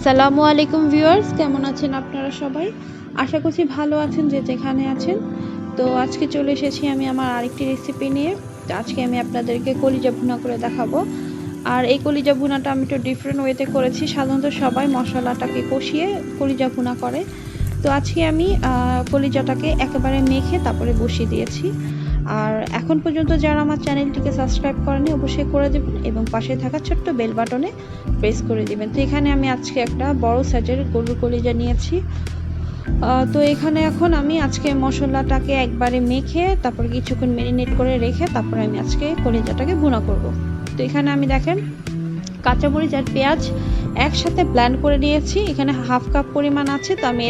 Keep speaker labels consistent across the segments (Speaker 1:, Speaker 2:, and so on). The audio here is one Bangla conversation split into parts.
Speaker 1: আসসালামু আলাইকুম ভিউয়ার্স, কেমন আছেন আপনারা সবাই? আশা করছি ভালো আছেন যে যেখানে আছেন। তো আজকে চলে এসেছি আমি আমার আরেকটি রেসিপি নিয়ে। তো আজকে আমি আপনাদেরকে কলিজা ভুনা করে দেখাবো। আর এই কলিজা ভুনাটা আমি একটু ডিফারেন্ট ওয়েতে করেছি। সাধারণত সবাই মশলাটাকে কষিয়ে কলিজা ভুনা করে। তো আজকে আমি কলিজাটাকে একেবারে মেখে তারপরে বসিয়ে দিয়েছি। আর এখন পর্যন্ত যারা আমার চ্যানেলটিকে সাবস্ক্রাইব করেনি অবশ্যই করে দেবেন এবং পাশে থাকা ছোট্ট বেল বাটনে প্রেস করে দিবেন। তো এখানে আমি আজকে একটা বড় সাইজের গরুর কলিজা নিয়েছি। তো এখানে এখন আমি আজকে মশলাটাকে একবারে মেখে তারপর কিছুক্ষণ ম্যারিনেট করে রেখে তারপরে আমি আজকে কলিজাটাকে ভুনা করব। তো এখানে আমি দেখেন কাঁচামরিচ আর পেঁয়াজ একসাথে ব্লেন্ড করে নিয়েছি। এখানে হাফ কাপ পরিমাণ আছে, তো আমি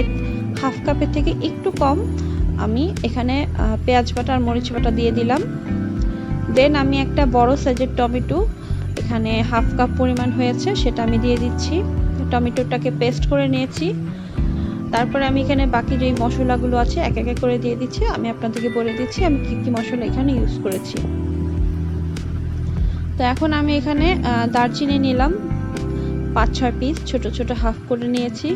Speaker 1: হাফ কাপের থেকে একটু কম আমি এখানে পেঁয়াজ বাটা আর মরিচ বাটা দিয়ে দিলাম। দেন আমি একটা বড় সাইজের টমেটো এখানে হাফ কাপ পরিমাণ হয়েছে সেটা আমি দিয়ে দিচ্ছি। টমেটোটাকে পেস্ট করে নিয়েছি। তারপরে আমি এখানে বাকি যে মশলাগুলো আছে এক এক করে দিয়ে দিচ্ছি। আমি আপনাদেরকে বলে দিচ্ছি আমি কি কি মশলা এখানে ইউজ করেছি। তো এখন আমি এখানে দারচিনি নিলাম 5-6 পিস, ছোট ছোট হাফ করে নিয়েছি।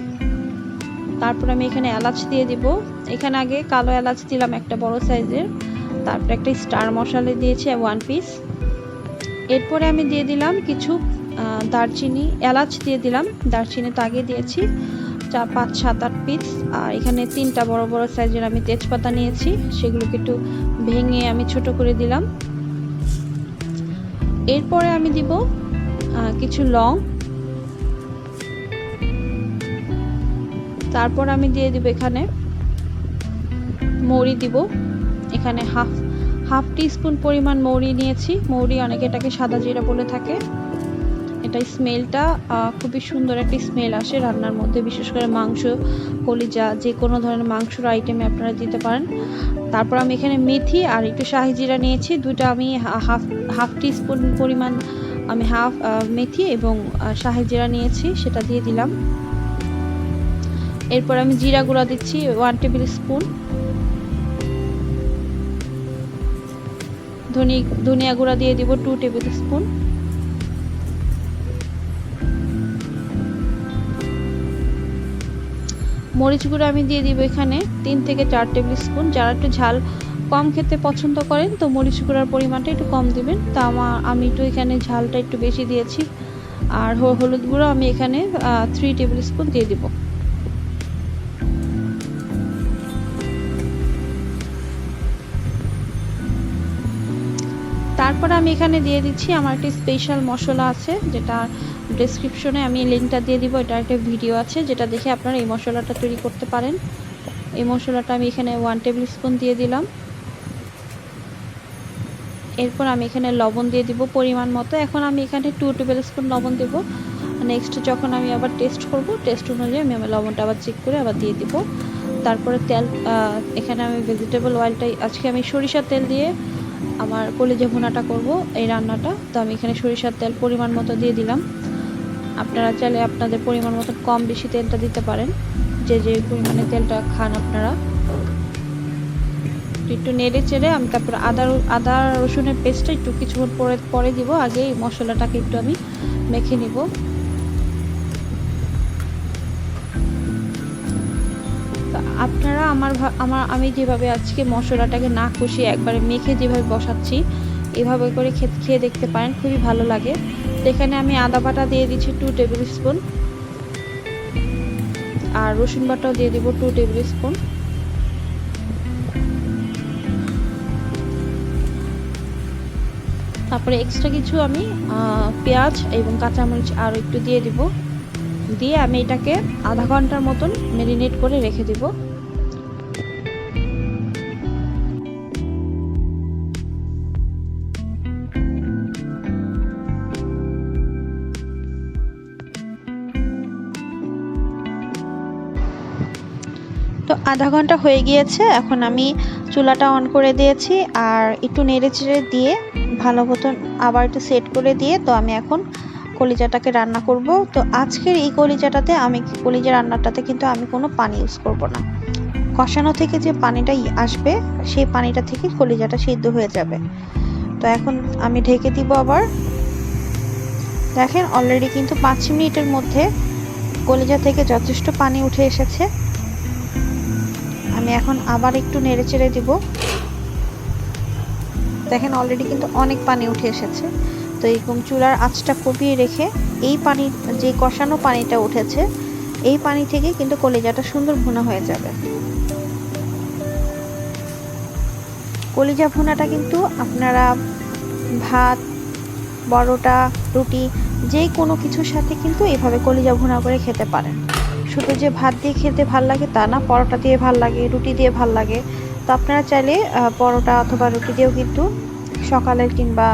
Speaker 1: তারপর আমি এখানে এলাচ দিয়ে দিব। এখানে আগে কালো এলাচ দিলাম একটা বড় সাইজের, তারপর একটা স্টার মশলা দিয়েছি 1 পিস। এরপরে আমি দিয়ে দিলাম কিছু দারচিনি, এলাচ দিয়ে দিলাম, দারচিনি তো আগে দিয়েছি 5-7-8 পিস। আর এখানে 3টা বড় বড় সাইজের আমি তেজপাতা নিয়েছি, সেগুলোকে একটু ভেঙে আমি ছোট করে দিলাম। এরপরে আমি দিব কিছু লং, তারপর আমি দিয়ে দিব এখানে মৌরি দিব। এখানে হাফ টিস্পুন পরিমাণ মৌরি নিয়েছি। মৌরি অনেকে এটাকে সাদা জিরা বলে থাকে। এটা স্মেলটা খুবই সুন্দর একটা স্মেল আসে রান্নার মধ্যে, বিশেষ করে মাংস, কলিজা, যে কোনো ধরনের মাংসর আইটেমে আপনারা দিতে পারেন। তারপর আমি এখানে মেথি আর একটু শাহি জিরা নিয়েছি, দুটো আমি হাফ টিস্পুন পরিমাণ আমি মেথি এবং শাহি জিরা নিয়েছি, সেটা দিয়ে দিলাম। এরপর আমি জিরা গুঁড়া দিচ্ছি 1 টেবিল স্পুন, ধনিয়া গুঁড়া দিয়ে দিব 2 টেবিল স্পুন, মরিচ গুঁড়া আমি দিয়ে দিব এখানে 3 থেকে 4 টেবিল স্পুন। যারা একটু ঝাল কম খেতে পছন্দ করেন তো মরিচ গুঁড়ার পরিমাণটা একটু কম দিবেন। তা আমি একটু এখানে ঝালটা একটু বেশি দিয়েছি। আর হলুদ গুঁড়ো আমি এখানে 3 টেবিল স্পুন দিয়ে দিব। তারপর আমি এখানে দিয়ে দিচ্ছি আমার একটা স্পেশাল মশলা আছে, যেটা ডেসক্রিপশনে আমি লিঙ্কটা দিয়ে দিব। এটা একটা ভিডিও আছে যেটা দেখে আপনারা এই মশলাটা তৈরি করতে পারেন। এই মশলাটা আমি এখানে 1 টেবিল স্পুন দিয়ে দিলাম। এরপর আমি এখানে লবণ দিয়ে দিব পরিমাণ মতো। এখন আমি এখানে 2 টেবিল স্পুন লবণ দেব। নেক্সট যখন আমি আবার টেস্ট করব, টেস্ট অনুযায়ী আমি লবণটা আবার চেক করে আবার দিয়ে দিব। তারপরে তেল, এখানে আমি ভেজিটেবল অয়েলটাই আজকে আমি সরিষার তেল দিয়ে আমার কলিজা ভুনাটা করব এই রান্নাটা। তো আমি এখানে সরিষার তেল পরিমাণ মতো দিয়ে দিলাম। আপনারা চাইলে আপনাদের পরিমাণ মতো কম বেশি তেলটা দিতে পারেন, যে যে পরিমাণে তেলটা খান আপনারা। একটু নেড়ে চেড়ে আমি তারপর আদা রসুনের পেস্টটা একটু কিছুক্ষণ পরে দিব। আগে এই মশলাটাকে একটু আমি মেখে নিব। আপনারা আমি যেভাবে আজকে মশলাটাকে না কষিয়ে একবারে মেখে যেভাবে বসাচ্ছি এভাবে করে খেয়ে দেখতে পারেন, খুবই ভালো লাগে। তো এখানে আমি আদা বাটা দিয়ে দিচ্ছি 2 টেবিল স্পুন, আর রসুন বাটাও দিয়ে দিব 2 টেবিল স্পুন। তারপরে এক্সট্রা কিছু আমি পেঁয়াজ এবং কাঁচামরিচ আরও একটু দিয়ে দিব। দিয়ে আমি এটাকে আধা ঘন্টার মতন ম্যারিনেট করে রেখে দিব। তো আধা ঘন্টা হয়ে গিয়েছে, এখন আমি চুলাটা অন করে দিয়েছি আর একটু নেড়ে চেড়ে দিয়ে ভালো মতন আবার একটু সেট করে দিয়ে তো আমি এখন কলিজাটাকে রান্না করব। তো আজকের এই কলিজা রান্নাটাতে কিন্তু আমি কোনো পানি ইউজ করব না। কষানো থেকে যে পানিটা আসবে সেই পানিটা থেকে কলিজাটা সিদ্ধ হয়ে যাবে। তো এখন আমি ঢেকে দিব আবার। দেখেন অলরেডি কিন্তু 5 মিনিটের মধ্যে কলিজা থেকে যথেষ্ট পানি উঠে এসেছে। আমি এখন আবার একটু নেড়ে চেড়ে দিব। দেখেন অলরেডি কিন্তু অনেক পানি উঠে এসেছে। তো এরকম চুলার আঁচটা কমিয়ে রেখে এই পানি, যে কষানো পানিটা উঠেছে, এই পানি থেকে কিন্তু কলিজাটা সুন্দর ভুনা হয়ে যাবে। কলিজা ভুনাটা কিন্তু আপনারা ভাত, পরোটা, রুটি যে কোনো কিছুর সাথে কিন্তু এভাবে কলিজা ভুনা করে খেতে পারেন। শুধু যে ভাত দিয়ে খেতে ভাল লাগে তা না, পরোটা দিয়ে ভাল লাগে, রুটি দিয়ে ভাল লাগে। তো আপনারা চাইলে পরোটা অথবা রুটি দিয়েও কিন্তু সকালের কিংবা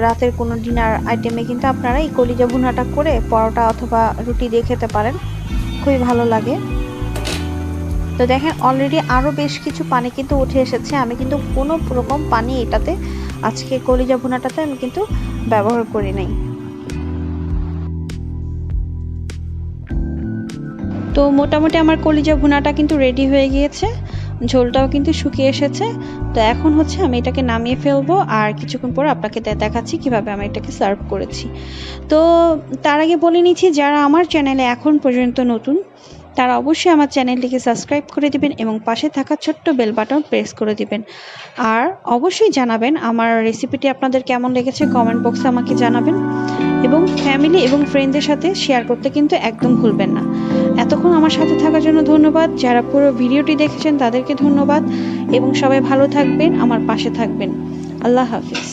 Speaker 1: রাতের কোনো ডিনার আইটেমে কিন্তু আপনারা এই কলিজা ভুনাটা করে পরোটা অথবা রুটি দিয়ে খেতে পারেন, খুবই ভালো লাগে। তো দেখেন অলরেডি আরও বেশ কিছু পানি কিন্তু উঠে এসেছে। আমি কিন্তু কোনো রকম পানি এটাতে আজকে কলিজা ভুনাটাতে আমি কিন্তু ব্যবহার করি নাই। তো মোটামুটি আমার কলিজা ভুনাটা কিন্তু রেডি হয়ে গিয়েছে, ঝোলটাও কিন্তু শুকিয়ে এসেছে। তো এখন হচ্ছে আমি এটাকে নামিয়ে ফেলবো, আর কিছুক্ষণ পর আপনাকে দেখাচ্ছি কিভাবে আমি এটাকে সার্ভ করেছি। তো তার আগে বলে নিচ্ছি, যারা আমার চ্যানেলে এখন পর্যন্ত নতুন তারা অবশ্যই আমার চ্যানেলটিকে সাবস্ক্রাইব করে দিবেন এবং পাশে থাকা ছোট্ট বেল বাটন প্রেস করে দিবেন। আর অবশ্যই জানাবেন আমার রেসিপিটি আপনাদের কেমন লেগেছে, কমেন্ট বক্সে আমাকে জানাবেন এবং ফ্যামিলি এবং ফ্রেন্ডদের সাথে শেয়ার করতে কিন্তু একদম ভুলবেন না। এতক্ষণ আমার সাথে থাকার জন্য ধন্যবাদ। যারা পুরো ভিডিওটি দেখেছেন তাদেরকে ধন্যবাদ এবং সবাই ভালো থাকবেন, আমার পাশে থাকবেন। আল্লাহ হাফিজ।